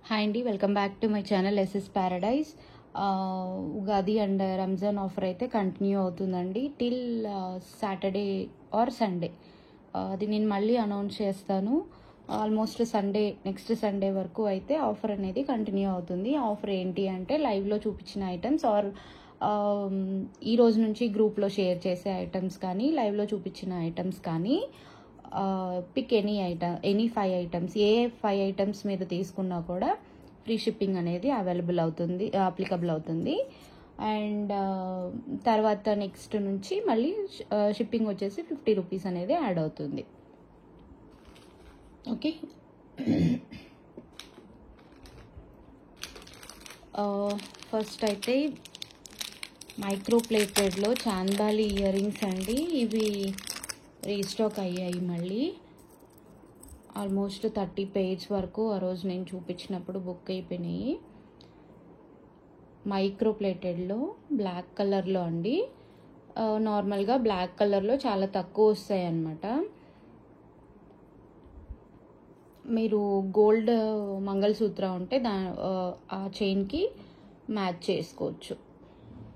Hi అండి, welcome back to my channel SS paradise. Ugadi and Ramzan offer అయితే continue అవుతుందండి till Saturday or Sunday. అది నేను మళ్ళీ అనౌన్స్ చేస్తాను. ఆల్మోస్ట్ నెక్స్ట్ సండే వరకు అయితే ఆఫర్ అనేది కంటిన్యూ అవుతుంది. ఆఫర్ ఏంటి అంటే లైవ్లో చూపించిన ఐటమ్స్ ఆర్ ఈ రోజు నుంచి గ్రూప్లో షేర్ చేసే ఐటమ్స్ కానీ, లైవ్లో చూపించిన ఐటమ్స్ కానీ, పిక్ ఎనీ 5 ఐటమ్స్, ఏ 5 ఐటమ్స్ మీరు తీసుకున్నా కూడా ఫ్రీ షిప్పింగ్ అనేది అప్లికబుల్ అవుతుంది. అండ్ తర్వాత నెక్స్ట్ నుంచి మళ్ళీ షిప్పింగ్ వచ్చేసి 50 రూపీస్ అనేది యాడ్ అవుతుంది. ఓకే, ఫస్ట్ అయితే మైక్రో ప్లేటెడ్లో చాందాలి ఇయర్ రింగ్స్ అండి. ఇవి రీస్టాక్ అయ్యాయి మళ్ళీ. ఆల్మోస్ట్ 30 పేజ్ వరకు ఆ రోజు నేను చూపించినప్పుడు బుక్ అయిపోయినాయి. మైక్రో ప్లేటెడ్లో బ్లాక్ కలర్లో అండి. నార్మల్గా బ్లాక్ కలర్లో చాలా తక్కువ వస్తాయి అన్నమాట. మీరు గోల్డ్ మంగళసూత్ర ఉంటే ఆ చైన్కి మ్యాచ్ చేసుకోవచ్చు.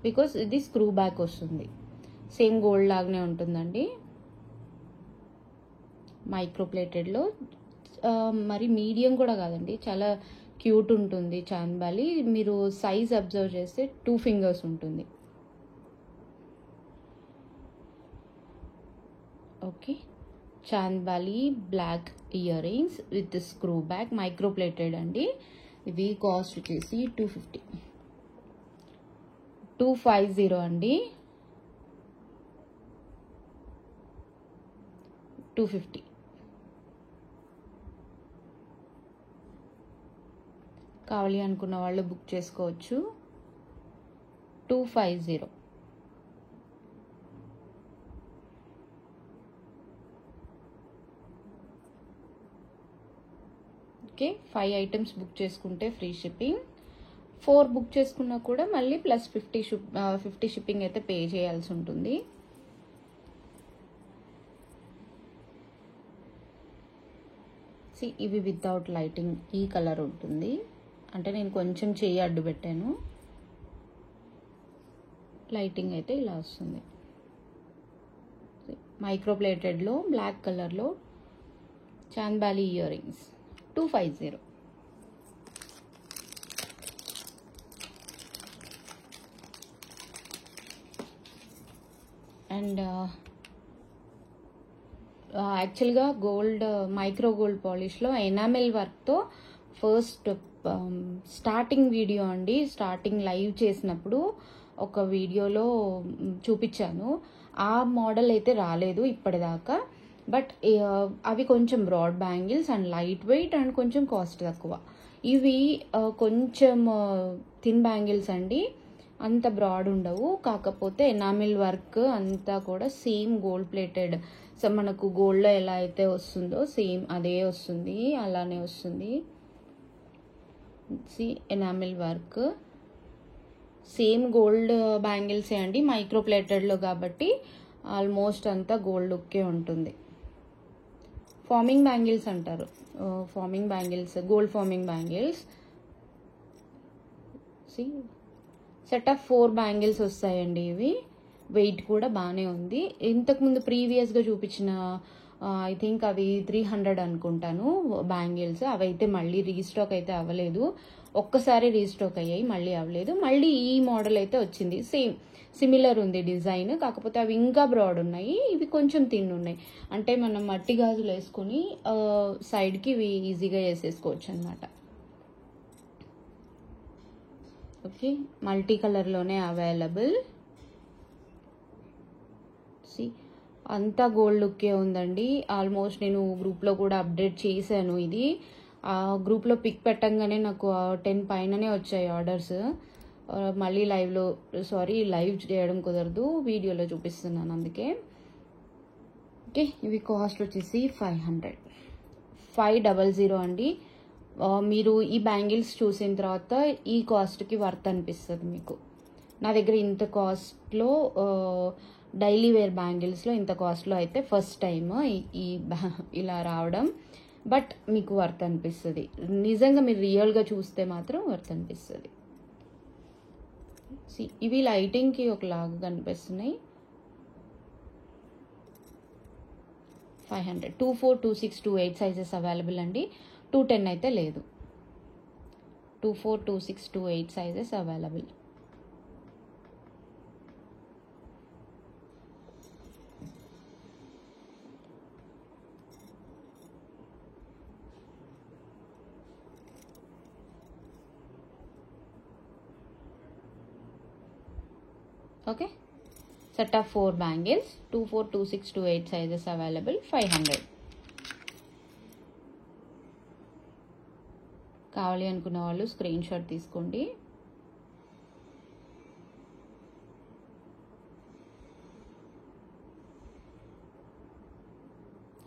బికాస్ ఇది స్క్రూ బ్యాక్ వస్తుంది, సేమ్ గోల్డ్ లాగానే ఉంటుందండి. మైక్రో ప్లేటెడ్లో మరి మీడియం కూడా కాదండి, చాలా క్యూట్ ఉంటుంది చాంద్బాలి. మీరు సైజ్ అబ్జర్వ్ చేస్తే 2 ఫింగర్స్ ఉంటుంది. Okay, Chandbali black ear rings with screw back micro plated అండి. ఇవి కాస్ట్ వచ్చేసి 250 అండి. 250. కావాలి అనుకున్న వాళ్ళు బుక్ చేసుకోవచ్చు. 250. ఓకే, 5 ఐటమ్స్ బుక్ చేసుకుంటే ఫ్రీ షిప్పింగ్. 4 బుక్ చేసుకున్నా కూడా మళ్ళీ ప్లస్ 50 షిప్పింగ్ అయితే పే చేయాల్సి ఉంటుంది. ఇవి వితౌట్ లైటింగ్ ఈ కలర్ ఉంటుంది. అంటే నేను కొంచెం చెయ్యి అడ్డు పెట్టాను. లైటింగ్ అయితే ఇలా వస్తుంది. మైక్రో ప్లేటెడ్లో బ్లాక్ కలర్లో చాంద్బాలి ఇయర్ రింగ్స్ 250. అండ్ యాక్చువల్గా మైక్రో గోల్డ్ పాలిష్లో ఎనామెల్ వర్క్తో ఫస్ట్ స్టార్టింగ్ వీడియో అండి. స్టార్టింగ్ లైవ్ చేసినప్పుడు ఒక వీడియోలో చూపించాను. ఆ మోడల్ అయితే రాలేదు ఇప్పటిదాకా. బట్ అవి కొంచెం broad bangles and light weight and కొంచెం కాస్ట్ తక్కువ. ఇవి కొంచెం థిన్ బ్యాంగిల్స్ అండి, అంత బ్రాడ్ ఉండవు. కాకపోతే ఎనామిల్ వర్క్ అంతా కూడా సేమ్ గోల్డ్ ప్లేటెడ్. సో మనకు గోల్డ్లో ఎలా అయితే వస్తుందో సేమ్ అదే వస్తుంది, అలానే వస్తుంది. ఎనామిల్ వర్క్ సేమ్ గోల్డ్ బ్యాంగిల్సే అండి, మైక్రో ప్లేటెడ్లో కాబట్టి ఆల్మోస్ట్ అంతా గోల్డ్ లుక్కే ఉంటుంది. ఫార్మింగ్ బ్యాంగిల్స్ అంటారు, gold farming bangles. Set of 4 bangles వస్తాయండి. ఇవి వెయిట్ కూడా బాగానే ఉంది. ఇంతకుముందు ప్రీవియస్గా చూపించిన ఐ థింక్ అవి 300 అనుకుంటాను బ్యాంగిల్స్. అవైతే మళ్ళీ రీస్టాక్ అయితే అవ్వలేదు. ఒక్కసారి రీస్టాక్ అయ్యాయి, మళ్ళీ అవ్వలేదు. మళ్ళీ ఈ మోడల్ అయితే వచ్చింది, సేమ్ సిమిలర్ ఉంది డిజైన్. కాకపోతే అవి ఇంకా బ్రాడ్ ఉన్నాయి, ఇవి కొంచెం థిన్ ఉన్నాయి. అంటే మనం మట్టి గాజులు వేసుకొని సైడ్కి ఇవి ఈజీగా వేసేసుకోవచ్చు అనమాట. ఓకే, మల్టీ కలర్లోనే అవైలబుల్. అంతా గోల్డ్ లుక్కే ఉందండి. ఆల్మోస్ట్ నేను గ్రూప్లో కూడా అప్డేట్ చేశాను. ఇది ఆ గ్రూప్లో పిక్ పెట్టంగానే నాకు 10 పైననే వచ్చాయి ఆర్డర్స్. మళ్ళీ లైవ్ చేయడం కుదరదు, వీడియోలో చూపిస్తున్నాను అందుకే. ఓకే, ఇవి కాస్ట్ వచ్చేసి 500 అండి. మీరు ఈ బ్యాంగిల్స్ చూసిన తర్వాత ఈ కాస్ట్కి వర్త్ అనిపిస్తుంది మీకు. నా దగ్గర ఇంత కాస్ట్లో డైలీ వేర్ బ్యాంగిల్స్లో ఇంత కాస్ట్లో అయితే ఫస్ట్ టైం ఇలా రావడం. బట్ మీకు వర్త్ అనిపిస్తుంది, నిజంగా మీరు రియల్గా చూస్తే మాత్రం వర్త్ అనిపిస్తుంది. ఇవి లైటింగ్కి ఒకలాగా కనిపిస్తున్నాయి. 500, 24, 26, 28 సైజెస్ అవైలబుల్ అండి. 210 అయితే లేదు. 24, 26, 28 sizes available. Okay, set of 4 bangles, 24, 26, 28 sizes available, 500. కావాలి అనుకున్న వాళ్ళు స్క్రీన్ షాట్ తీసుకోండి.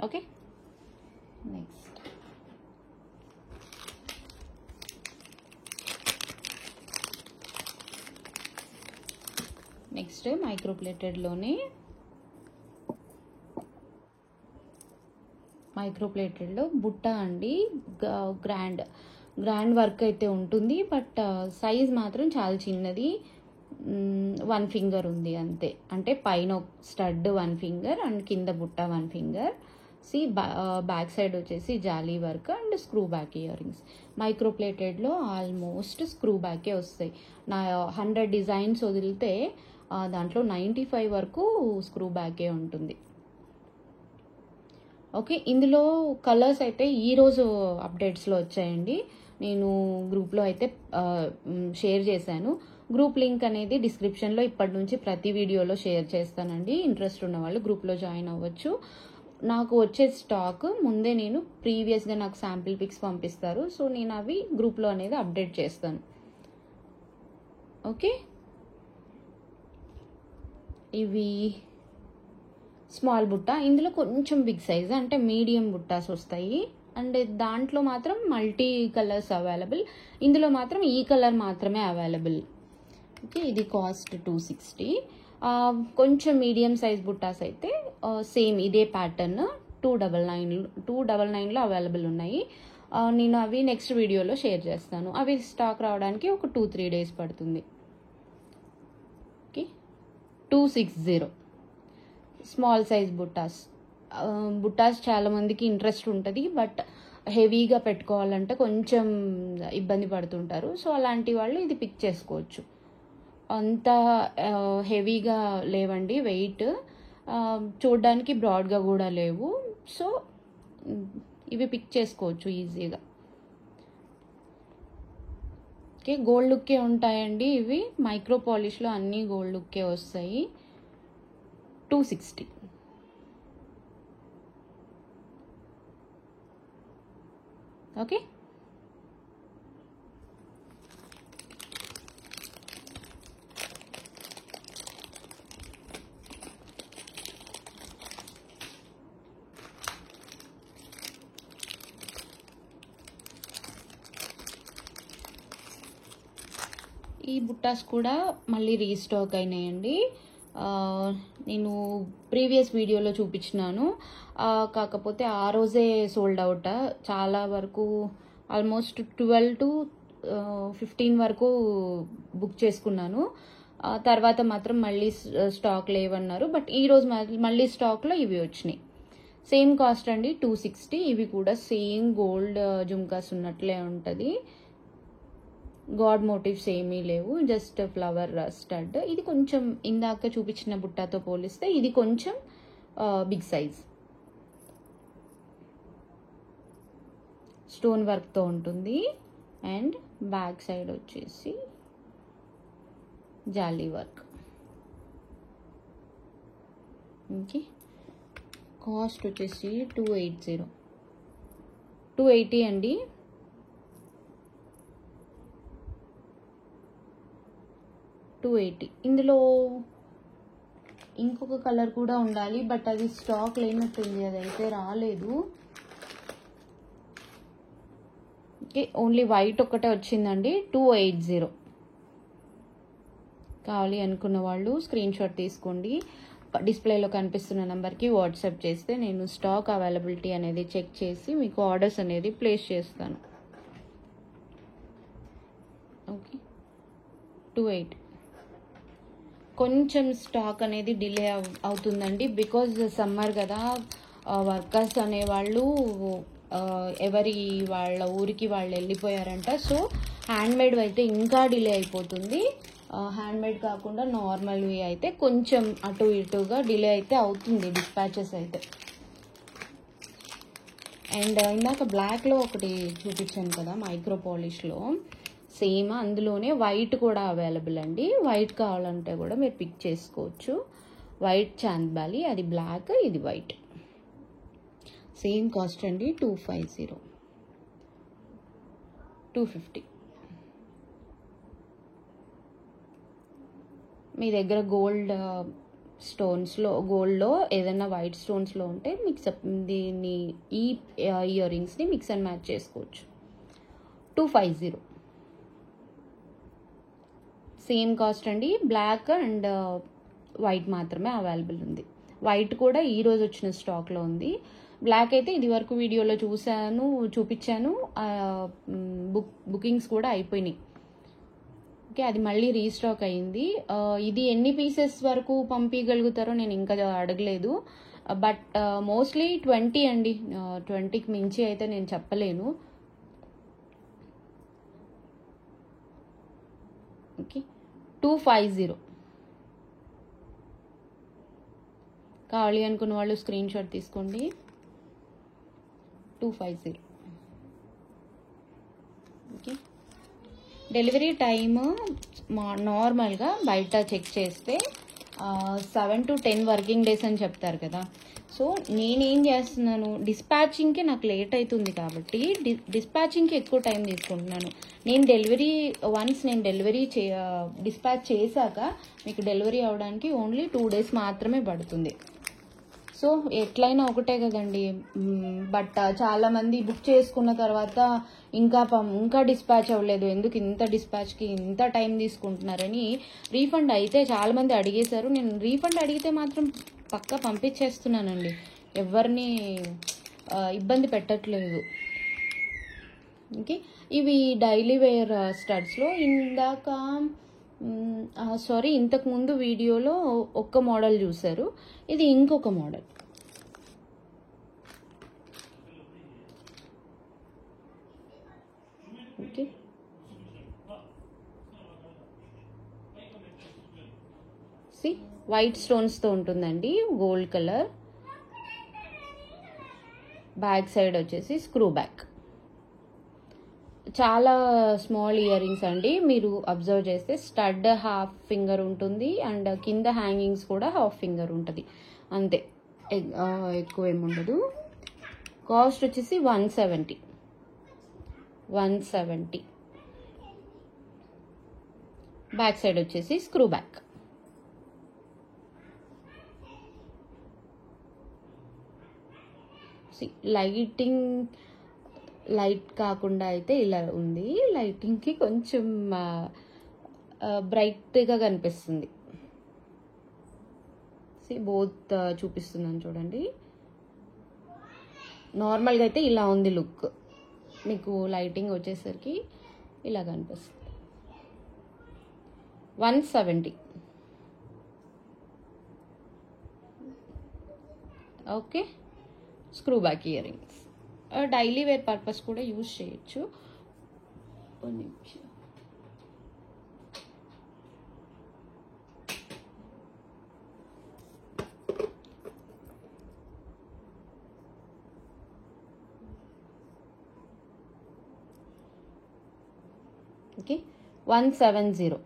ఓకే, నెక్స్ట్ మైక్రోప్లేటెడ్లోనే మైక్రోప్లేటెడ్లో బుట్ట అండి. గ్రాండ్ వర్క్ అయితే ఉంటుంది, బట్ సైజ్ మాత్రం చాలా చిన్నది. 1 ఫింగర్ ఉంది అంతే. అంటే పైన స్టడ్ 1 ఫింగర్ అండ్ కింద బుట్ట 1 ఫింగర్. బ్యాక్ సైడ్ వచ్చేసి jali work and screw back earrings. మైక్రోప్లేటెడ్లో ఆల్మోస్ట్ స్క్రూ బ్యాకే వస్తాయి. నా 100 డిజైన్స్ వదిలితే దాంట్లో 95 వరకు స్క్రూ బ్యాకే ఉంటుంది. ఓకే, ఇందులో కలర్స్ అయితే ఈరోజు అప్డేట్స్లో వచ్చాయండి. నేను గ్రూప్లో అయితే షేర్ చేశాను. గ్రూప్ లింక్ అనేది డిస్క్రిప్షన్లో ఇప్పటి నుంచి ప్రతి వీడియోలో షేర్ చేస్తానండి. ఇంట్రెస్ట్ ఉన్న వాళ్ళు గ్రూప్లో జాయిన్ అవ్వచ్చు. నాకు వచ్చే స్టాక్ ముందే నేను ప్రీవియస్గా నాకు శాంపిల్ పిక్స్ పంపిస్తారు. సో నేను అవి గ్రూప్లో అనేది అప్డేట్ చేస్తాను. ఓకే, ఇవి స్మాల్ బుట్ట. ఇందులో కొంచెం బిగ్ సైజ్ అంటే మీడియం బుట్టాస్ వస్తాయి. అండ్ దాంట్లో మాత్రం మల్టీ కలర్స్ అవైలబుల్. ఇందులో మాత్రం ఈ కలర్ మాత్రమే అవైలబుల్. ఓకే, ఇది కాస్ట్ 260. కొంచెం మీడియం సైజ్ బుట్టాస్ అయితే సేమ్ ఇదే ప్యాటర్న్ 299లో అవైలబుల్ ఉన్నాయి. నేను అవి నెక్స్ట్ వీడియోలో షేర్ చేస్తాను. అవి స్టాక్ రావడానికి ఒక 2-3 డేస్ పడుతుంది. ఓకే, 260 స్మాల్ సైజ్ బుట్టాస్ చాలా మందికి ఇంట్రెస్ట్ ఉంటుంది, బట్ హెవీగా పెట్టుకోవాలంటే కొంచెం ఇబ్బంది పడుతుంటారు. సో అలాంటి వాళ్ళు ఇది పిక్ చేసుకోవచ్చు. అంత హెవీగా లేవండి, వెయిట్ చూడడానికి బ్రాడ్గా కూడా లేవు. సో ఇవి పిక్ చేసుకోవచ్చు ఈజీగా. ఓకే, గోల్డ్ లుక్కే ఉంటాయండి ఇవి. మైక్రో పాలిష్లో అన్నీ గోల్డ్ లుక్కే వస్తాయి. 260. ఓకే, ఈ బుట్టాస్ కూడా మళ్ళీ రీస్టాక్ అయినాయండి. నేను ప్రీవియస్ వీడియోలో చూపించినాను, కాకపోతే ఆ రోజే సోల్డ్ అవుట్. చాలా వరకు ఆల్మోస్ట్ 12 to 15 వరకు బుక్ చేసుకున్నాను. తర్వాత మాత్రం మళ్ళీ స్టాక్ లేవన్నారు. బట్ ఈరోజు మళ్ళీ స్టాక్లో ఇవి వచ్చినాయి. సేమ్ కాస్ట్ అండి, 260. ఇవి కూడా సేమ్ గోల్డ్ జుమ్కాస్ ఉన్నట్లే ఉంటుంది. గాడ్ మోటివ్స్ ఏమీ లేవు, జస్ట్ ఫ్లవర్ స్టడ్. ఇది కొంచెం ఇందాక చూపించిన బుట్టాతో పోలిస్తే ఇది కొంచెం బిగ్ సైజ్. స్టోన్ వర్క్తో ఉంటుంది. అండ్ బ్యాక్ సైడ్ వచ్చేసి జాలీ వర్క్. ఓకే, కాస్ట్ వచ్చేసి 280 అండి. ఇందులో ఇంకొక కలర్ కూడా ఉండాలి, బట్ అది స్టాక్ లేనట్టుంది, అది అయితే రాలేదు. ఓకే, ఓన్లీ వైట్ ఒక్కటే వచ్చిందండి. 280 కావాలి అనుకున్న వాళ్ళు స్క్రీన్ షాట్ తీసుకోండి. డిస్ప్లేలో కనిపిస్తున్న నెంబర్కి వాట్సాప్ చేస్తే నేను స్టాక్ అవైలబిలిటీ అనేది చెక్ చేసి మీకు ఆర్డర్స్ అనేది ప్లేస్ చేస్తాను. ఓకే, 28 కొంచెం స్టాక్ అనేది డిలే అవుతుందండి. బికాజ్ సమ్మర్ కదా, వర్కర్స్ అనేవాళ్ళు ఎవరి వాళ్ళ ఊరికి వాళ్ళు వెళ్ళిపోయారంట. సో హ్యాండ్మేడ్ అయితే ఇంకా డిలే అయిపోతుంది. హ్యాండ్మేడ్ కాకుండా నార్మల్వి అయితే కొంచెం అటు ఇటుగా డిలే అయితే అవుతుంది డిస్పాచెస్ అయితే. అండ్ ఇందాక బ్లాక్లో ఒకటి చూపించాను కదా మైక్రో పాలిష్లో, సేమ్ అందులోనే వైట్ కూడా అవైలబుల్ అండి. వైట్ కావాలంటే కూడా మీరు పిక్ చేసుకోవచ్చు. వైట్ చాంద్బాలి, అది బ్లాక్, ఇది వైట్. సేమ్ కాస్ట్ అండి, 250, 250. మీ దగ్గర గోల్డ్లో ఏదైనా వైట్ స్టోన్స్లో ఉంటే దీన్ని ఈ ఇయర్ రింగ్స్ని మిక్స్ అండ్ మ్యాచ్ చేసుకోవచ్చు. 250 సేమ్ కాస్ట్ అండి. బ్లాక్ అండ్ వైట్ మాత్రమే అవైలబుల్ ఉంది. వైట్ కూడా ఈరోజు వచ్చిన స్టాక్లో ఉంది. బ్లాక్ అయితే ఇది వరకు వీడియోలో చూపించాను. బుకింగ్స్ కూడా అయిపోయినాయి. ఓకే, అది మళ్ళీ రీస్టాక్ అయింది. ఇది ఎన్ని పీసెస్ వరకు పంపించగలుగుతారో నేను ఇంకా అడగలేదు. బట్ మోస్ట్లీ 20 అండి. 20కి మించి అయితే నేను చెప్పలేను. ఓకే, 250 కావాలి అనుకున్న వాళ్ళు స్క్రీన్ షాట్ తీసుకోండి. 250. ఓకే, డెలివరీ టైమ్ నార్మల్గా బయట చెక్ చేస్తే 7 to 10 వర్కింగ్ డేస్ అని చెప్తారు కదా. సో నేనేం చేస్తున్నాను, డిస్పాచింగ్కి నాకు లేట్ అవుతుంది కాబట్టి డిస్పాచింగ్కి ఎక్కువ టైం తీసుకుంటున్నాను. నేను డెలివరీ డిస్పాచ్ చేశాక మీకు డెలివరీ అవడానికి ఓన్లీ 2 days మాత్రమే పడుతుంది. సో ఎట్లయినా ఒకటే కదండి. బట్ చాలామంది బుక్ చేసుకున్న తర్వాత ఇంకా డిస్పాచ్ అవ్వలేదు, ఎందుకు ఇంత డిస్పాచ్కి ఇంత టైం తీసుకుంటున్నారని రీఫండ్ అయితే చాలామంది అడిగేశారు. నేను రీఫండ్ అడిగితే మాత్రం పక్కా పంపించేస్తున్నానండి, ఎవరిని ఇబ్బంది పెట్టట్లేదు. ఓకే, ఇవి డైలీ వేర్ స్టడ్స్లో ఇంతకుముందు వీడియోలో ఒక్క మోడల్ చూసారు, ఇది ఇంకొక మోడల్. ఓకే, వైట్ స్టోన్స్తో ఉంటుందండి, గోల్డ్ కలర్. బ్యాక్ సైడ్ వచ్చేసి స్క్రూ బ్యాక్. చాలా స్మాల్ ఇయర్ రింగ్స్ అండి. మీరు అబ్జర్వ్ చేస్తే స్టడ్ హాఫ్ ఫింగర్ ఉంటుంది అండ్ కింద హ్యాంగింగ్స్ కూడా హాఫ్ ఫింగర్ ఉంటుంది, అంతే, ఎక్కువ ఏముండదు. కాస్ట్ వచ్చేసి 170. బ్యాక్ సైడ్ వచ్చేసి స్క్రూ బ్యాక్. లైట్ కాకుండా అయితే ఇలా ఉంది, లైటింగ్కి కొంచెం బ్రైట్గా కనిపిస్తుంది. బోత్ చూపిస్తున్నాను చూడండి. నార్మల్గా అయితే ఇలా ఉంది లుక్, మీకు లైటింగ్ వచ్చేసరికి ఇలా కనిపిస్తుంది. 170. Okay, screw back earrings daily wear purpose కూడా యూజ్ చేయొచ్చు. ఓకే, 170.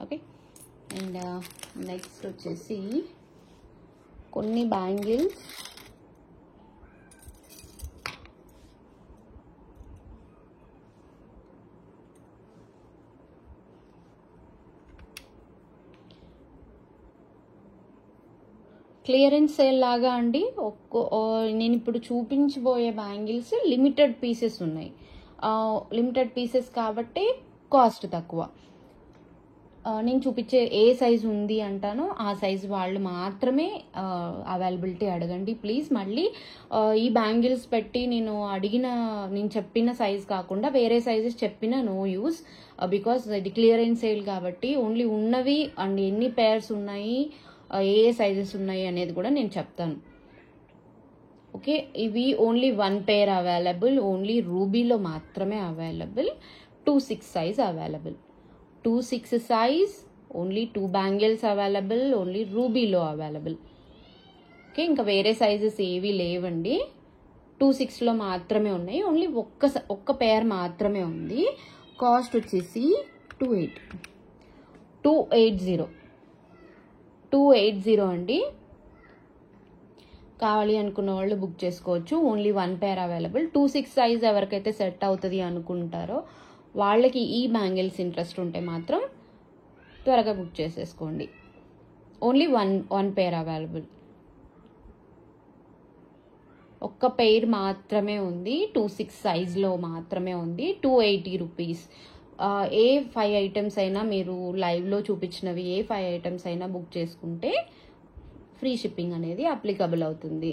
ఓకే, అండ్ నెక్స్ట్ వచ్చేసి కొన్ని బ్యాంగిల్స్. క్లియరెన్స్ సేల్ లాగా అండి. నేను ఇప్పుడు చూపించబోయే బ్యాంగిల్స్ లిమిటెడ్ పీసెస్ ఉన్నాయి. లిమిటెడ్ పీసెస్ కాబట్టి కాస్ట్ తక్కువ. నేను చూపించే ఏ సైజు ఉంది అంటానో ఆ సైజు వాళ్ళు మాత్రమే అవైలబిలిటీ అడగండి ప్లీజ్. మళ్ళీ ఈ బ్యాంగిల్స్ పెట్టి నేను చెప్పిన సైజ్ కాకుండా వేరే సైజెస్ చెప్పిన నో యూస్, బికాస్ ఇది క్లియరెన్స్ సేల్ కాబట్టి ఓన్లీ ఉన్నవి అండ్ ఎన్ని పేర్స్ ఉన్నాయి, ఏ సైజెస్ ఉన్నాయి అనేది కూడా నేను చెప్తాను. ఓకే, ఇవి ఓన్లీ 1 పేర్ అవైలబుల్, ఓన్లీ రూబీలో మాత్రమే available. 2-6 size available, 2-6 size, only 2 bangles available, only రూబీలో అవైలబుల్. ఓకే, ఇంకా వేరే సైజెస్ ఏవి లేవండి. 2-6లో మాత్రమే ఉన్నాయి, ఓన్లీ ఒక్క పేర్ మాత్రమే ఉంది. కాస్ట్ వచ్చేసి 280 అండి. కావాలి అనుకున్న వాళ్ళు బుక్ చేసుకోవచ్చు. Only 1 pair available. 2-6 సైజ్ ఎవరికైతే సెట్ అవుతుంది అనుకుంటారో వాళ్ళకి ఈ బ్యాంగిల్స్ ఇంట్రెస్ట్ ఉంటే మాత్రం త్వరగా బుక్ చేసేసుకోండి. ఓన్లీ వన్ పేర్ అవైలబుల్, ఒక్క పెయిర్ మాత్రమే ఉంది. 2-6 సైజ్లో మాత్రమే ఉంది. 280 రూపీస్. ఏ 5 ఐటమ్స్ అయినా మీరు లైవ్లో చూపించినవి ఏ 5 ఐటమ్స్ అయినా బుక్ చేసుకుంటే ఫ్రీ షిప్పింగ్ అనేది అప్లికబుల్ అవుతుంది.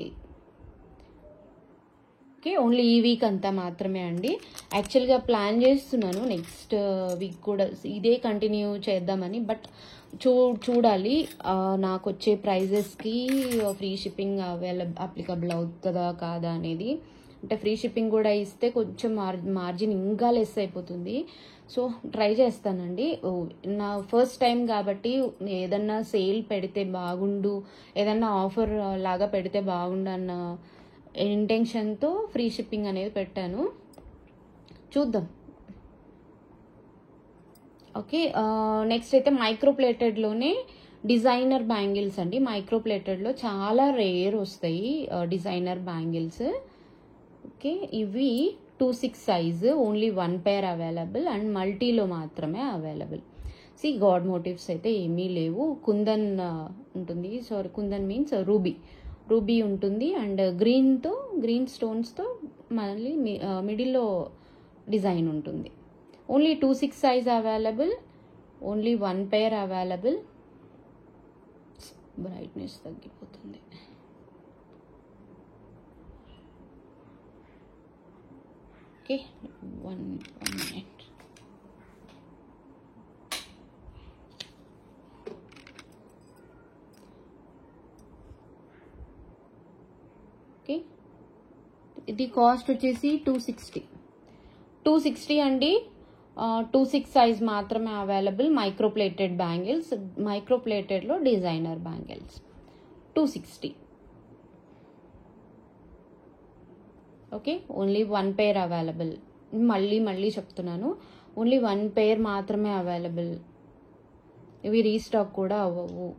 ఓకే, ఓన్లీ ఈ వీక్ అంతా మాత్రమే అండి. యాక్చువల్గా ప్లాన్ చేస్తున్నాను నెక్స్ట్ వీక్ కూడా ఇదే కంటిన్యూ చేద్దామని, బట్ చూడాలి నాకు వచ్చే ప్రైజెస్కి ఫ్రీ షిప్పింగ్ అప్లికబుల్ అవుతుందా కాదా అనేది. అంటే ఫ్రీ షిప్పింగ్ కూడా ఇస్తే కొంచెం మార్జిన్ ఇంకా లెస్ అయిపోతుంది. సో ట్రై చేస్తానండి. నా ఫస్ట్ టైం కాబట్టి ఏదన్నా సేల్ పెడితే బాగుండు, ఏదన్నా ఆఫర్ లాగా పెడితే బాగుండు అన్న ఇంటెన్షన్తో ఫ్రీ షిప్పింగ్ అనేది పెట్టాను. చూద్దాం. ఓకే, నెక్స్ట్ అయితే మైక్రోప్లేటెడ్లోనే డిజైనర్ బ్యాంగిల్స్ అండి. మైక్రోప్లేటెడ్లో చాలా రేర్ వస్తాయి డిజైనర్ బ్యాంగిల్స్. ఓకే, ఇవి 2-6 size, only 1 pair available and మల్టీలో మాత్రమే అవైలబుల్. గాడ్ మోటివ్స్ అయితే ఏమీ లేవు. కుందన్ ఉంటుంది, కుందన్ మీన్స్ రూబీ ఉంటుంది అండ్ గ్రీన్ స్టోన్స్తో మళ్ళీ మిడిల్లో డిజైన్ ఉంటుంది. Only 2-6 size available, only 1 pair available. Brightness తగ్గిపోతుంది. Okay, 1 minute. ఓకే, ఇది కాస్ట్ వచ్చేసి 260 అండి. 2-6 సైజ్ మాత్రమే అవైలబుల్. మైక్రోప్లేటెడ్ బ్యాంగిల్స్, మైక్రోప్లేటెడ్లో designer bangles 260. Okay, only 1 pair available. మళ్ళీ చెప్తున్నాను, ఓన్లీ 1 పేర్ మాత్రమే అవైలబుల్. ఇవి రీస్టాక్ కూడా అవ్వవు.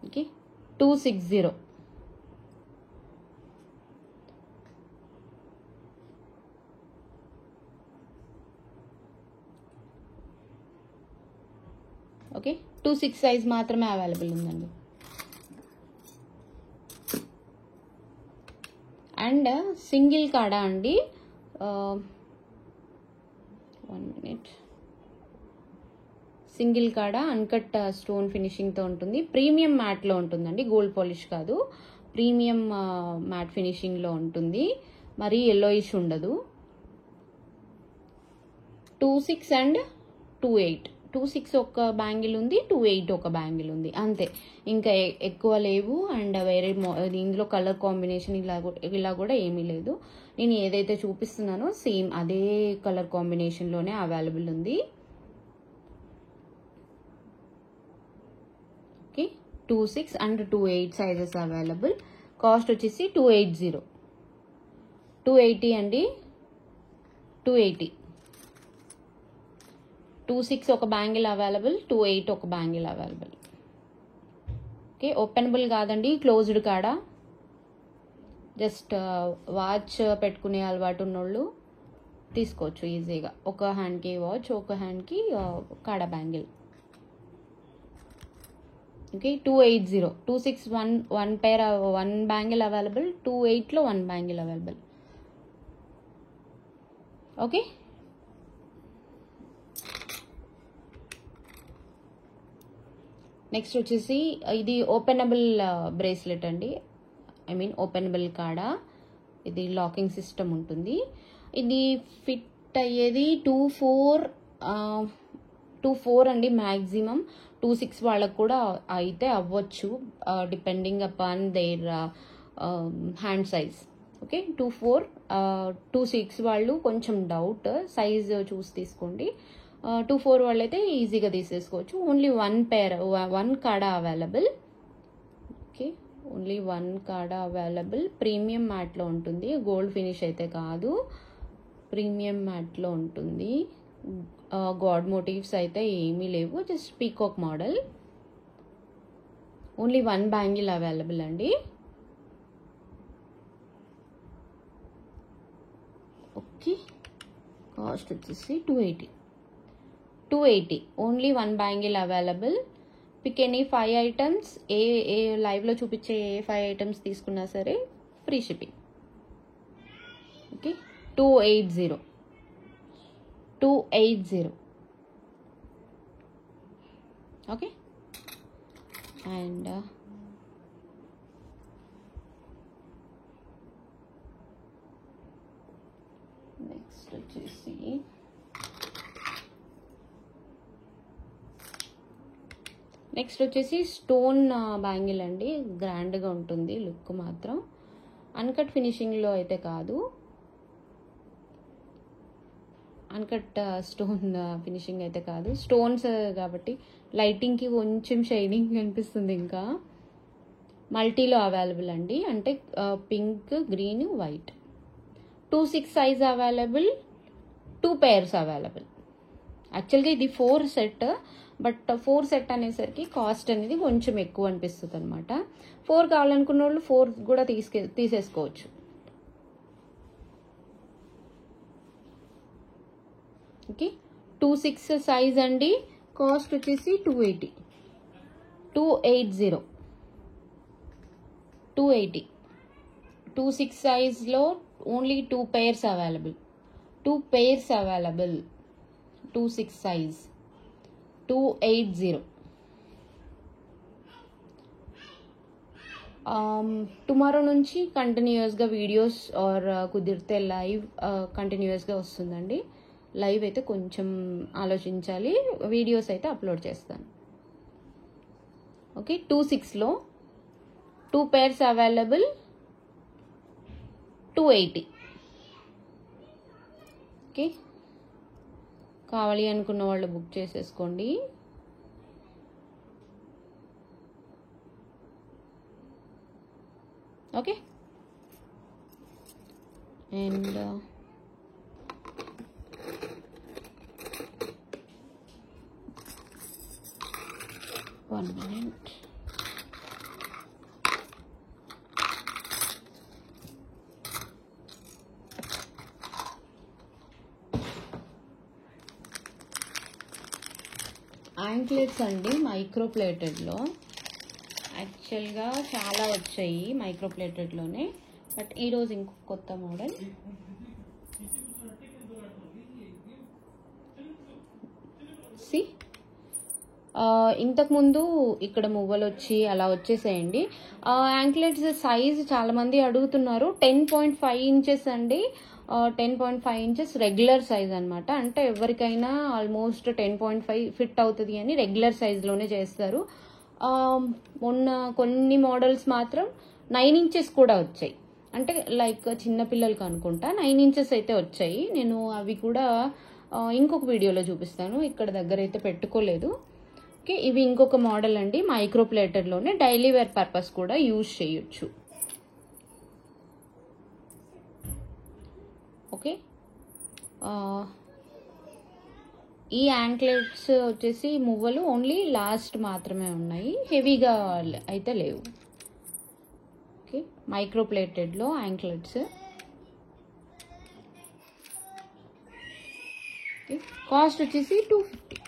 ఓకే, 260. ఓకే, 2-6 సైజ్ మాత్రమే అవైలబుల్ ఉందండి. అండ్ సింగిల్ కాడా అండి, 1 minute. సింగిల్ కాడా అన్కట్ స్టోన్ ఫినిషింగ్తో ఉంటుంది. ప్రీమియం మ్యాట్లో ఉంటుందండి, గోల్డ్ పాలిష్ కాదు, ప్రీమియం మ్యాట్ ఫినిషింగ్లో ఉంటుంది. మరి ఎల్లోయిష్ ఉండదు. 2-6 అండ్ 2-8. 2-6 ఒక బ్యాంగిల్ ఉంది, 2-8 ఒక బ్యాంగిల్ ఉంది, అంతే. ఇంకా ఎక్కువ లేవు. అండ్ వేరే ఇందులో కలర్ కాంబినేషన్ ఇలా కూడా ఏమీ లేదు. నేను ఏదైతే చూపిస్తున్నానో సేమ్ అదే కలర్ కాంబినేషన్లోనే అవైలబుల్ ఉంది. Okay, 2-6 and 2-8 sizes available. Cost వచ్చేసి 280 అండి. 280. 2-6 ఒక బ్యాంగిల్ అవైలబుల్, 2-8 ఒక బ్యాంగిల్ అవైలబుల్. ఓకే, ఓపెనబుల్ కాదండి, క్లోజ్డ్ కాడా. జస్ట్ వాచ్ పెట్టుకునే అలవాటు ఉన్నోళ్ళు తీసుకోవచ్చు ఈజీగా. ఒక హ్యాండ్కి వాచ్, ఒక హ్యాండ్కి kada bangle. Okay 280 26 1 pair 1 bangle available, 28లో 1 బ్యాంగిల్ అవైలబుల్. ఓకే నెక్స్ట్ వచ్చేసి ఇది ఓపెనబుల్ బ్రేస్లెట్ అండి, ఐ మీన్ ఓపెనబుల్ కాడా. ఇది లాకింగ్ సిస్టమ్ ఉంటుంది. ఇది ఫిట్ అయ్యేది 2-4 అండి మ్యాక్సిమం. 2-6 వాళ్ళకు కూడా అయితే అవ్వచ్చు, depending upon their hand size. Okay 2-4 2-6 వాళ్ళు కొంచెం డౌట్, సైజ్ చూసి తీసుకోండి. 2-4 వాళ్ళు అయితే ఈజీగా తీసేసుకోవచ్చు. ఓన్లీ 1 pair 1 కాడా అవైలబుల్. ఓకే ఓన్లీ 1 కాడా అవైలబుల్. ప్రీమియం మ్యాట్లో ఉంటుంది, గోల్డ్ ఫినిష్ అయితే కాదు, ప్రీమియం మ్యాట్లో ఉంటుంది. గాడ్ మోటివ్స్ అయితే ఏమీ లేవు, just peacock model. Only 1 bangle available అండి. ఓకే కాస్ట్ వచ్చేసి 280 only 1 bangle available. Pick any 5 items, ఏ లైవ్లో చూపించే ఏ 5 ఐటమ్స్ తీసుకున్నా సరే free shipping. Okay 280 okay. And next వచ్చేసి స్టోన్ బ్యాంగిల్ అండి, గ్రాండ్గా ఉంటుంది లుక్ మాత్రం. అన్కట్ ఫినిషింగ్లో అయితే కాదు, అన్కట్ స్టోన్ ఫినిషింగ్ అయితే కాదు, స్టోన్స్ కాబట్టి లైటింగ్కి కొంచెం షైనింగ్ కనిపిస్తుంది. ఇంకా మల్టీలో అవైలబుల్ అండి, అంటే pink, green, white. 2-6 size available, 2 pairs available. యాక్చువల్గా ఇది 4 సెట్, బట్ 4 సెట్ అనేసరికి కాస్ట్ అనేది కొంచెం ఎక్కువ అనిపిస్తుంది అనమాట. 4 కావాలనుకున్న వాళ్ళు 4 కూడా తీసేసుకోవచ్చు. ఓకే 2-6 సైజ్ అండి, కాస్ట్ వచ్చేసి 280. 2-6 సైజ్లో only 2 pairs available. 2 pairs available. 2-6 size 280. Tomorrow నుంచి కంటిన్యూస్గా వీడియోస్ ఆర్ కుదిరితే లైవ్ కంటిన్యూస్గా వస్తుందండి. లైవ్ అయితే కొంచెం ఆలోచించాలి, వీడియోస్ అయితే అప్లోడ్ చేస్తాను. ఓకే 2-6లో 2 pairs అవైలబుల్, 280. ఓకే కావాలి అనుకున్న వాళ్ళు బుక్ చేసేసుకోండి. Okay and one minute. Anklets అండి, మైక్రో ప్లేటెడ్లో. యాక్చువల్గా చాలా వచ్చాయి మైక్రో ప్లేటెడ్లోనే, బట్ ఈరోజు ఇంకొక కొత్త మోడల్. సి ఇంతకుముందు ఇక్కడ మువ్వలు వచ్చి అలా వచ్చేసేయండి. యాంక్లెట్స్ సైజ్ చాలామంది అడుగుతున్నారు. 10.5 ఇంచెస్ అండి, 10.5 ఇంచెస్ రెగ్యులర్ సైజ్ అనమాట. అంటే ఎవరికైనా ఆల్మోస్ట్ 10.5 ఫిట్ అవుతుంది అని రెగ్యులర్ సైజ్లోనే చేస్తారు. మొన్న కొన్ని మోడల్స్ మాత్రం 9 ఇంచెస్ కూడా వచ్చాయి, అంటే లైక్ చిన్నపిల్లలకి అనుకుంటా 9 ఇంచెస్ అయితే వచ్చాయి. నేను అవి కూడా ఇంకొక వీడియోలో చూపిస్తాను, ఇక్కడ దగ్గర అయితే పెట్టుకోలేదు. ఓకే ఇవి ఇంకొక మోడల్ అండి, మైక్రో ప్లేటెడ్లోనే డైలీ వేర్ పర్పస్ కూడా యూజ్ చేయొచ్చు. ఓకే ఈ యాంక్లెట్స్ వచ్చేసి మువ్వలు ఓన్లీ లాస్ట్ మాత్రమే ఉన్నాయి, హెవీగా అయితే లేవు. ఓకే మైక్రో ప్లేటెడ్లో యాంక్లెట్స్. కాస్ట్ వచ్చేసి 250.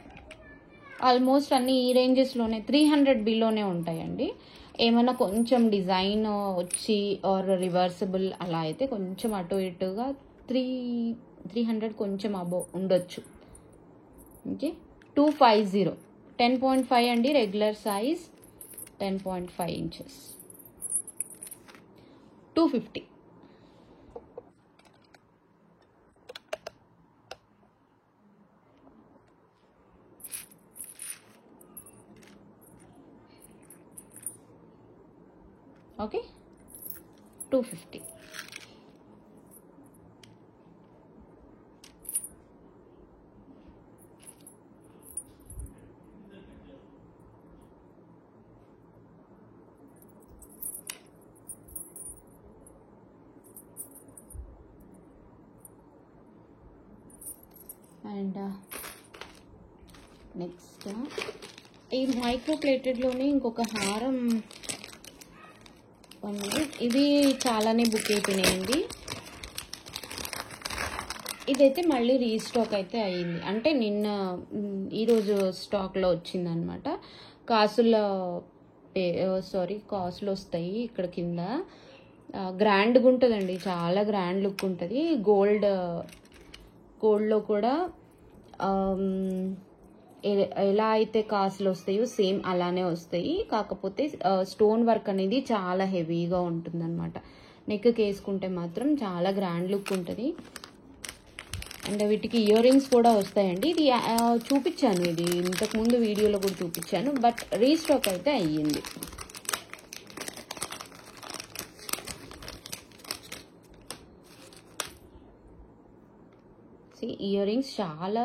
ఆల్మోస్ట్ అన్ని ఈ రేంజెస్లోనే 300 బిలోనే ఉంటాయండి. ఏమైనా కొంచెం డిజైన్ వచ్చి ఆర్ రివర్సిబుల్ అలా అయితే కొంచెం అటు ఇటుగా 300 కొంచెం అబో ఉండొచ్చు. ఓకే, 250 10.5 అండి, regular size 10.5 inches 250. Okay, 250. And next ఈ మైక్రో ప్లేటెడ్లోనే ఇంకొక హారం ఉంది. ఇవి చాలానే బుక్ అయిపోయినాయండి. ఇదైతే మళ్ళీ రీస్టాక్ అయితే అయ్యింది, అంటే నిన్న ఈరోజు స్టాక్లో వచ్చిందనమాట. కాసులో వస్తాయి ఇక్కడ కింద. గ్రాండ్గా ఉంటుందండి, చాలా గ్రాండ్ లుక్ ఉంటుంది. గోల్డ్లో కూడా ఎలా అయితే కాసులు వస్తాయో సేమ్ అలానే వస్తాయి. కాకపోతే స్టోన్ వర్క్ అనేది చాలా హెవీగా ఉంటుంది అనమాట. నెక్కి వేసుకుంటే మాత్రం చాలా గ్రాండ్ లుక్ ఉంటుంది. అండ్ వీటికి ఇయర్ రింగ్స్ కూడా వస్తాయండి. ఇది చూపించాను, ఇది ఇంతకుముందు వీడియోలో కూడా చూపించాను, బట్ రీస్టాక్ అయితే అయ్యింది. ఇయర్ రింగ్స్ చాలా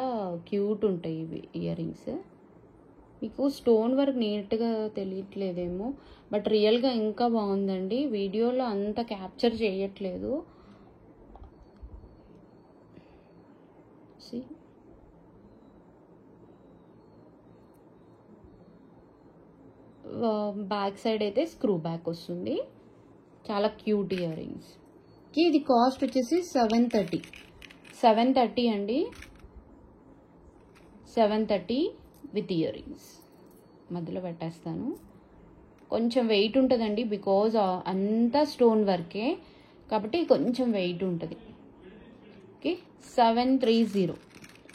క్యూట్ ఉంటాయి ఇవి ఇయర్ రింగ్స్. మీకు స్టోన్ వర్క్ నీట్గా తెలియట్లేదేమో, బట్ రియల్గా ఇంకా బాగుందండి. వీడియోలో అంత క్యాప్చర్ చేయట్లేదు. బ్యాక్ సైడ్ అయితే స్క్రూ బ్యాక్ వస్తుంది. చాలా క్యూట్ ఇయర్ రింగ్స్. ఇది కాస్ట్ వచ్చేసి 730 అండి. 730 విత్ ఇయర్ రింగ్స్. మధ్యలో పెట్టేస్తాను. కొంచెం వెయిట్ ఉంటుందండి, బికాజ్ అంతా స్టోన్ వర్కే కాబట్టి కొంచెం వెయిట్ ఉంటుంది. ఓకే, 730.